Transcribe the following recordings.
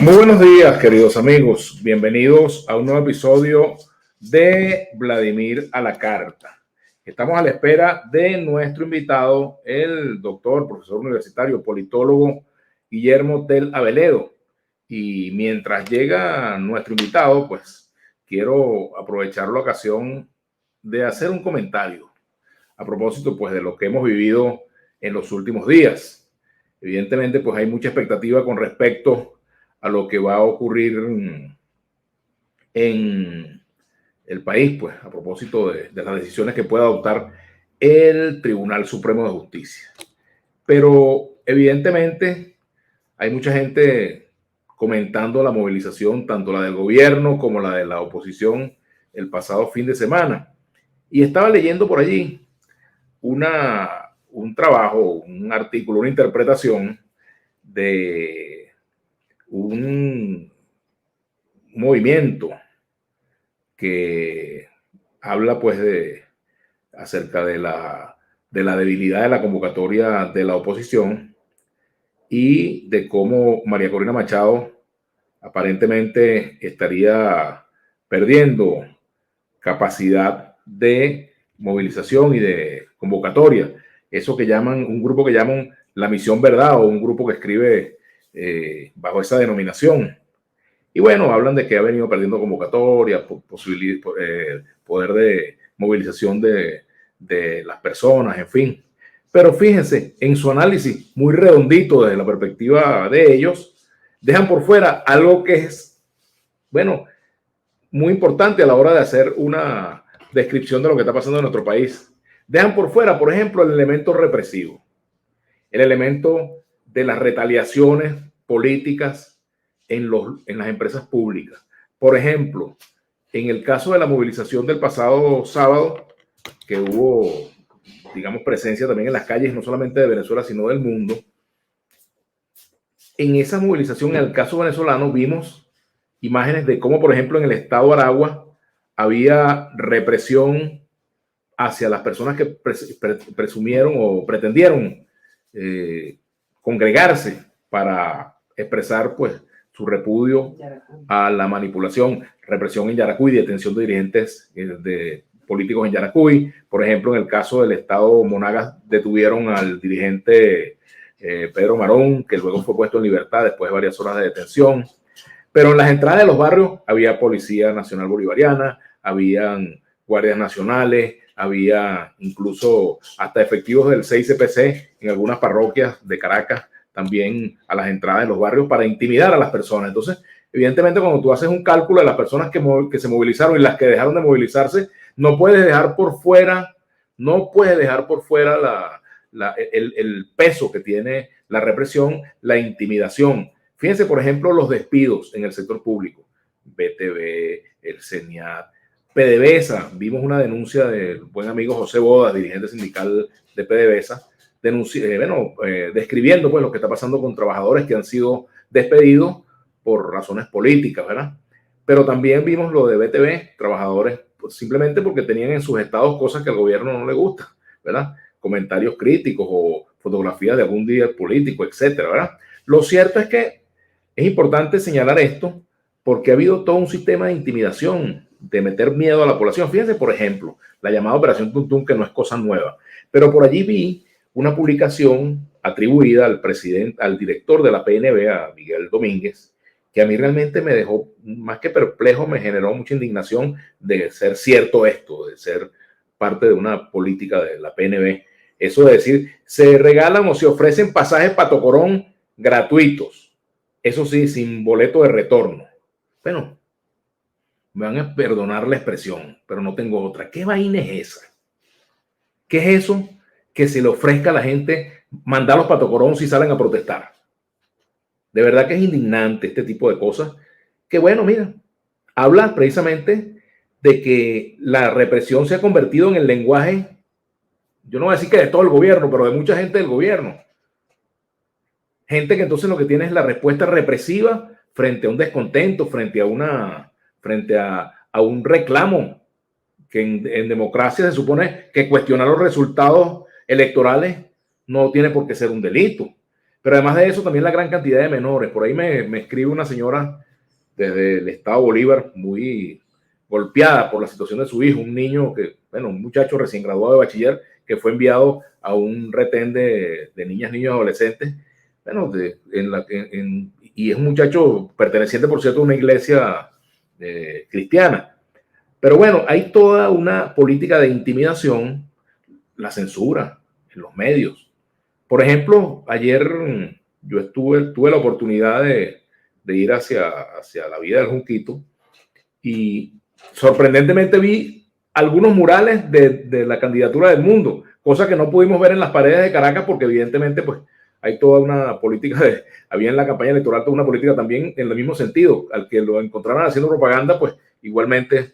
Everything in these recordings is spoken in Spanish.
Muy buenos días, queridos amigos. Bienvenidos a un nuevo episodio de Vladimir a la Carta. Estamos a la espera de nuestro invitado, el doctor, profesor universitario, politólogo Guillermo Tell Aveledo. Y mientras llega nuestro invitado, pues quiero aprovechar la ocasión de hacer un comentario a propósito, pues, de lo que hemos vivido en los últimos días. Evidentemente, pues hay mucha expectativa con respecto a lo que va a ocurrir en el país, pues a propósito de las decisiones que pueda adoptar el Tribunal Supremo de Justicia. Pero evidentemente hay mucha gente comentando la movilización, tanto la del gobierno como la de la oposición, el pasado fin de semana. Y estaba leyendo por allí un trabajo, un artículo, una interpretación de un movimiento que habla pues acerca de la debilidad de la convocatoria de la oposición y de cómo María Corina Machado aparentemente estaría perdiendo capacidad de movilización y de convocatoria. Eso que llaman, un grupo que llaman la Misión Verdad, o un grupo que escribe bajo esa denominación. Y bueno, hablan de que ha venido perdiendo convocatoria, poder de movilización de las personas, en fin. Pero fíjense, en su análisis muy redondito desde la perspectiva de ellos, dejan por fuera algo que es, bueno, muy importante a la hora de hacer una descripción de lo que está pasando en nuestro país. Dejan por fuera, por ejemplo, el elemento represivo, el elemento de las retaliaciones políticas en las empresas públicas. Por ejemplo, en el caso de la movilización del pasado sábado, que hubo, digamos, presencia también en las calles, no solamente de Venezuela, sino del mundo, en esa movilización, en el caso venezolano, vimos imágenes de cómo, por ejemplo, en el estado de Aragua había represión hacia las personas que presumieron o pretendieron congregarse para expresar, pues, su repudio a la manipulación, represión en Yaracuy, detención de dirigentes de políticos en Yaracuy. Por ejemplo, en el caso del estado Monagas, detuvieron al dirigente Pedro Marón, que luego fue puesto en libertad después de varias horas de detención. Pero en las entradas de los barrios había Policía Nacional Bolivariana, habían guardias nacionales, había incluso hasta efectivos del 6CPC en algunas parroquias de Caracas, también a las entradas de los barrios para intimidar a las personas. Entonces, evidentemente, cuando tú haces un cálculo de las personas que se movilizaron y las que dejaron de movilizarse, no puedes dejar por fuera el peso que tiene la represión, la intimidación. Fíjense, por ejemplo, los despidos en el sector público. BTV, el CENIAT, PDVSA. Vimos una denuncia del buen amigo José Bodas, dirigente sindical de PDVSA, describiendo pues lo que está pasando con trabajadores que han sido despedidos por razones políticas, ¿verdad? Pero también vimos lo de BTV, trabajadores pues, simplemente porque tenían en sus estados cosas que al gobierno no le gusta, ¿verdad? Comentarios críticos o fotografías de algún líder político, etcétera, ¿verdad? Lo cierto es que es importante señalar esto porque ha habido todo un sistema de intimidación, de meter miedo a la población. Fíjense, por ejemplo, la llamada Operación Tuntún, que no es cosa nueva, pero por allí vi una publicación atribuida al presidente, al director de la PNB, a Miguel Domínguez, que a mí realmente me dejó más que perplejo, me generó mucha indignación de ser cierto esto, de ser parte de una política de la PNB. Eso de decir, se regalan o se ofrecen pasajes para Tocorón gratuitos, eso sí, sin boleto de retorno. Bueno, me van a perdonar la expresión, pero no tengo otra. ¿Qué vaina es esa? ¿Qué es eso que se le ofrezca a la gente mandarlos para Tocorón si salen a protestar? De verdad que es indignante este tipo de cosas. Que bueno, mira, habla precisamente de que la represión se ha convertido en el lenguaje, yo no voy a decir que de todo el gobierno, pero de mucha gente del gobierno. Gente que entonces lo que tiene es la respuesta represiva frente a un descontento, frente a un reclamo, que en democracia se supone que cuestionar los resultados electorales no tiene por qué ser un delito. Pero además de eso, también la gran cantidad de menores. Por ahí me escribe una señora desde el estado Bolívar, muy golpeada por la situación de su hijo, un niño que, bueno, un muchacho recién graduado de bachiller que fue enviado a un retén de niñas, niños, adolescentes, bueno, y es un muchacho perteneciente, por cierto, a una iglesia cristiana. Pero bueno, hay toda una política de intimidación, la censura en los medios. Por ejemplo, ayer yo tuve la oportunidad de ir hacia la vida del Junquito y sorprendentemente vi algunos murales de la candidatura del Mundo, cosa que no pudimos ver en las paredes de Caracas porque evidentemente pues hay toda una política, había en la campaña electoral toda una política también en el mismo sentido, al que lo encontraran haciendo propaganda pues igualmente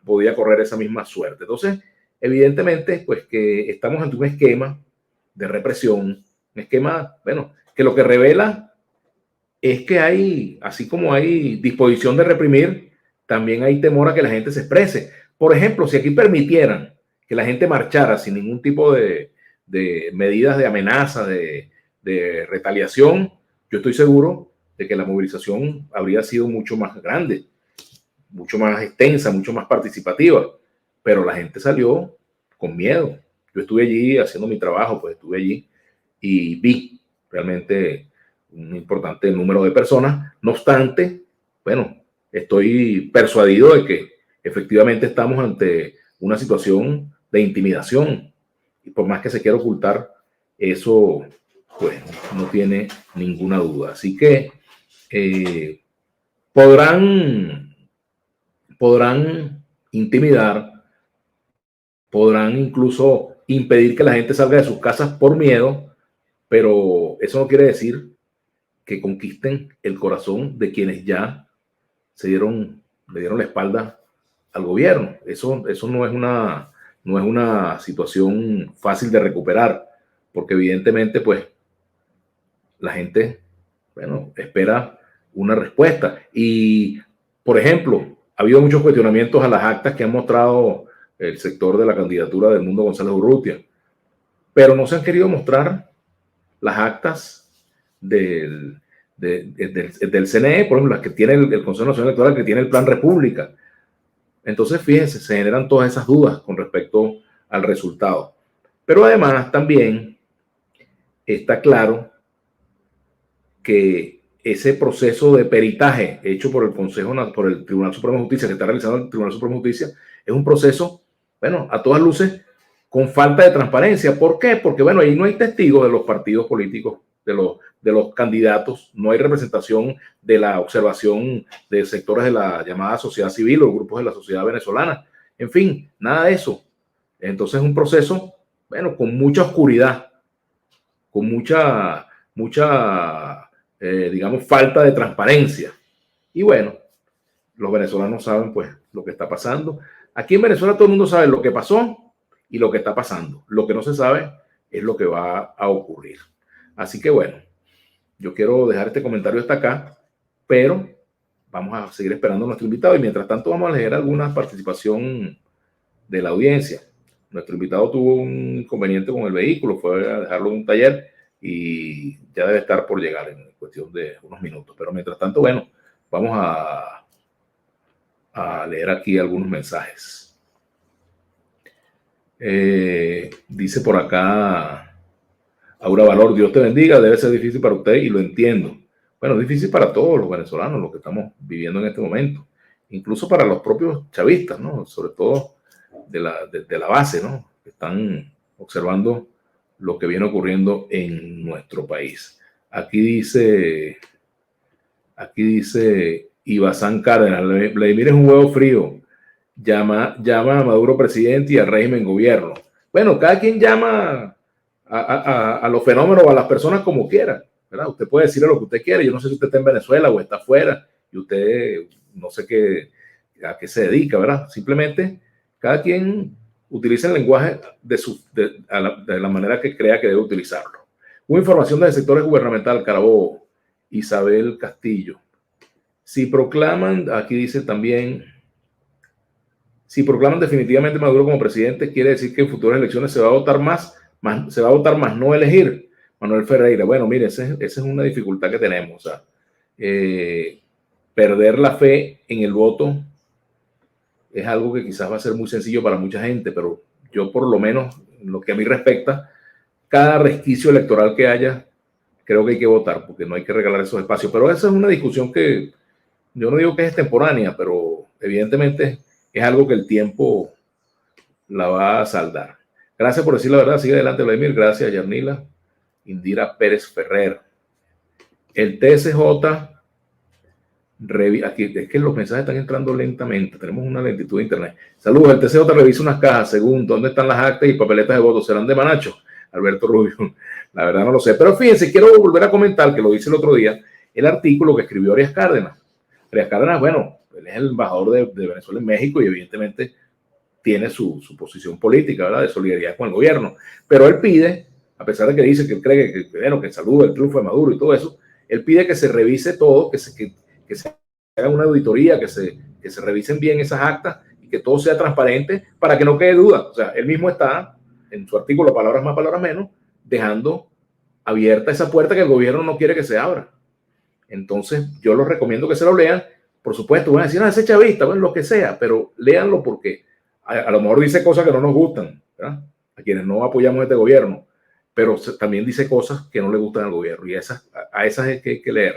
podía correr esa misma suerte. Entonces, evidentemente pues que estamos ante un esquema de represión, un esquema, bueno, que lo que revela es que hay, así como hay disposición de reprimir, también hay temor a que la gente se exprese. Por ejemplo, si aquí permitieran que la gente marchara sin ningún tipo de medidas de amenaza, de retaliación, yo estoy seguro de que la movilización habría sido mucho más grande, mucho más extensa, mucho más participativa, pero la gente salió con miedo. Yo estuve allí haciendo mi trabajo, pues estuve allí y vi realmente un importante número de personas. No obstante, bueno, estoy persuadido de que efectivamente estamos ante una situación de intimidación y por más que se quiera ocultar, eso pues no tiene ninguna duda. Así que eh, podrán intimidar, podrán incluso impedir que la gente salga de sus casas por miedo, pero eso no quiere decir que conquisten el corazón de quienes ya le dieron la espalda al gobierno. Eso no es una situación fácil de recuperar, porque evidentemente, pues, la gente, bueno, espera una respuesta. Y, por ejemplo, ha habido muchos cuestionamientos a las actas que han mostrado el sector de la candidatura del Mundo González Urrutia, pero no se han querido mostrar las actas del CNE, por ejemplo, las que tiene el Consejo Nacional Electoral, que tiene el Plan República. Entonces, fíjense, se generan todas esas dudas con respecto al resultado. Pero además también está claro que ese proceso de peritaje hecho por por el Tribunal Supremo de Justicia, que está realizando el Tribunal Supremo de Justicia, es un proceso, bueno, a todas luces, con falta de transparencia. ¿Por qué? Porque, bueno, ahí no hay testigos de los partidos políticos, de los candidatos, no hay representación de la observación de sectores de la llamada sociedad civil o grupos de la sociedad venezolana. En fin, nada de eso. Entonces es un proceso, bueno, con mucha oscuridad, con mucha digamos, falta de transparencia. Y bueno, los venezolanos saben pues lo que está pasando. Aquí en Venezuela todo el mundo sabe lo que pasó y lo que está pasando. Lo que no se sabe es lo que va a ocurrir. Así que bueno, yo quiero dejar este comentario hasta acá, pero vamos a seguir esperando a nuestro invitado y mientras tanto vamos a leer alguna participación de la audiencia. Nuestro invitado tuvo un inconveniente con el vehículo, fue a dejarlo en un taller y ya debe estar por llegar en cuestión de unos minutos. Pero mientras tanto, bueno, vamos a leer aquí algunos mensajes. Dice por acá Aura Valor, Dios te bendiga, debe ser difícil para usted y lo entiendo. Bueno, es difícil para todos los venezolanos, lo que estamos viviendo en este momento, incluso para los propios chavistas, ¿no? Sobre todo de la base, ¿no? Que están observando lo que viene ocurriendo en nuestro país. Aquí dice Ibazán Cárdenas, Vladimir es un huevo frío, llama a Maduro presidente y al régimen gobierno. Bueno, cada quien llama a los fenómenos o a las personas como quiera, ¿verdad? Usted puede decirle lo que usted quiere. Yo no sé si usted está en Venezuela o está afuera y usted no sé a qué se dedica, ¿verdad? Simplemente cada quien utiliza el lenguaje de la manera que crea que debe utilizarlo. Una información del sector gubernamental, Carabobo, Isabel Castillo. Si proclaman, aquí dice también, si proclaman definitivamente Maduro como presidente, quiere decir que en futuras elecciones se va a votar más no elegir. Manuel Ferreira, bueno, mire, esa es una dificultad que tenemos. O sea, perder la fe en el voto es algo que quizás va a ser muy sencillo para mucha gente, pero yo por lo menos, en lo que a mí respecta, cada resquicio electoral que haya, creo que hay que votar, porque no hay que regalar esos espacios. Pero esa es una discusión que yo no digo que es extemporánea, pero evidentemente es algo que el tiempo la va a saldar. Gracias por decir la verdad. Sigue adelante, Vladimir. Gracias, Yarnila. Indira Pérez Ferrer. El TSJ, aquí es que los mensajes están entrando lentamente. Tenemos una lentitud de internet. Saludos. El TSJ revisa unas cajas según dónde están las actas y papeletas de votos. ¿Serán de Manacho? Alberto Rubio. La verdad no lo sé. Pero fíjense, quiero volver a comentar, que lo hice el otro día, el artículo que escribió Arias Cárdenas. Arias Cárdenas, bueno, él es el embajador de Venezuela en México y evidentemente tiene su posición política, ¿verdad? De solidaridad con el gobierno. Pero él pide, a pesar de que dice que él cree que saluda el triunfo de Maduro y todo eso, él pide que se revise todo, que se haga una auditoría, que se revisen bien esas actas y que todo sea transparente para que no quede duda. O sea, él mismo está, en su artículo, palabras más, palabras menos, dejando abierta esa puerta que el gobierno no quiere que se abra. Entonces, yo los recomiendo que se lo lean. Por supuesto, van a decir, ese chavista, bueno, lo que sea, pero léanlo porque a lo mejor dice cosas que no nos gustan, ¿verdad? A quienes no apoyamos este gobierno, pero también dice cosas que no le gustan al gobierno y a esas es que hay que leer.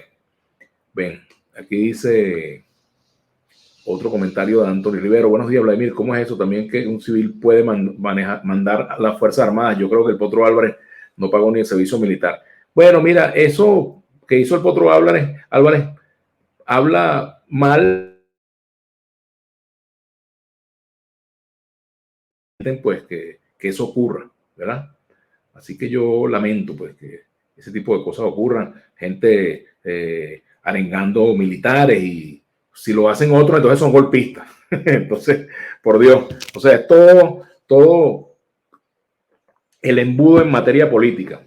Ven, aquí dice otro comentario de Antonio Rivero. Buenos días, Vladimir. ¿Cómo es eso también que un civil puede mandar a las Fuerzas Armadas? Yo creo que el Potro Álvarez no pagó ni el servicio militar. Bueno, mira, eso que hizo el Potro Álvarez habla mal, pues que eso ocurra, ¿verdad? Así que yo lamento pues que ese tipo de cosas ocurran, gente arengando militares, y si lo hacen otros entonces son golpistas. Entonces, por Dios, o sea, todo el embudo en materia política,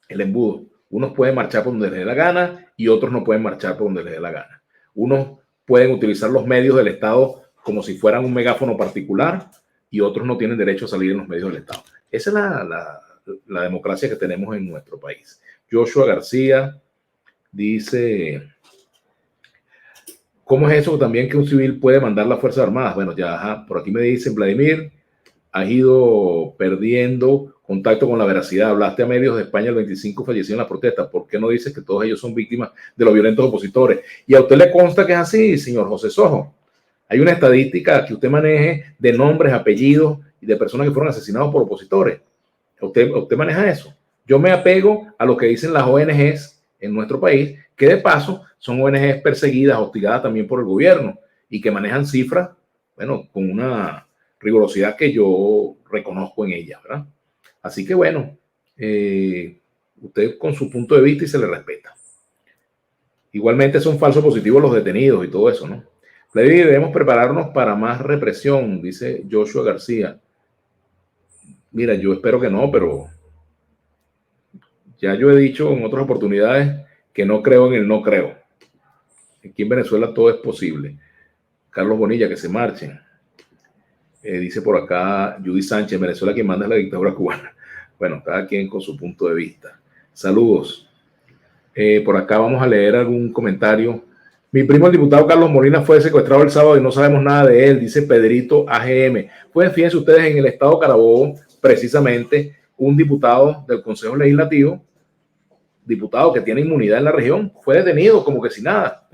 el embudo. Unos pueden marchar por donde les dé la gana y otros no pueden marchar por donde les dé la gana. Unos pueden utilizar los medios del Estado como si fueran un megáfono particular y otros no tienen derecho a salir en los medios del Estado. Esa es la democracia que tenemos en nuestro país. Joshua García dice, ¿cómo es eso también que un civil puede mandar las Fuerzas Armadas? Bueno, ya, por aquí me dicen, Vladimir, has ido perdiendo contacto con la veracidad. Hablaste a medios de España, el 25 falleció en la protesta. ¿Por qué no dices que todos ellos son víctimas de los violentos opositores? Y a usted le consta que es así, señor José Sojo. Hay una estadística que usted maneje de nombres, apellidos y de personas que fueron asesinados por opositores. Usted maneja eso. Yo me apego a lo que dicen las ONGs en nuestro país, que de paso son ONGs perseguidas, hostigadas también por el gobierno y que manejan cifras, bueno, con una rigurosidad que yo reconozco en ellas, ¿verdad? Así que bueno, usted con su punto de vista y se le respeta. Igualmente son falsos positivos los detenidos y todo eso, ¿no? Debemos prepararnos para más represión, dice Joshua García. Mira, yo espero que no, pero ya yo he dicho en otras oportunidades que no creo en el no creo. Aquí en Venezuela todo es posible. Carlos Bonilla, que se marchen. Dice por acá Judy Sánchez, Venezuela quien manda es la dictadura cubana. Bueno, cada quien con su punto de vista. Saludos. Por acá vamos a leer algún comentario. Mi primo, el diputado Carlos Molina, fue secuestrado el sábado y no sabemos nada de él, dice Pedrito AGM. Pues fíjense ustedes, en el estado Carabobo, precisamente, un diputado del Consejo Legislativo, diputado que tiene inmunidad en la región, fue detenido como que sin nada.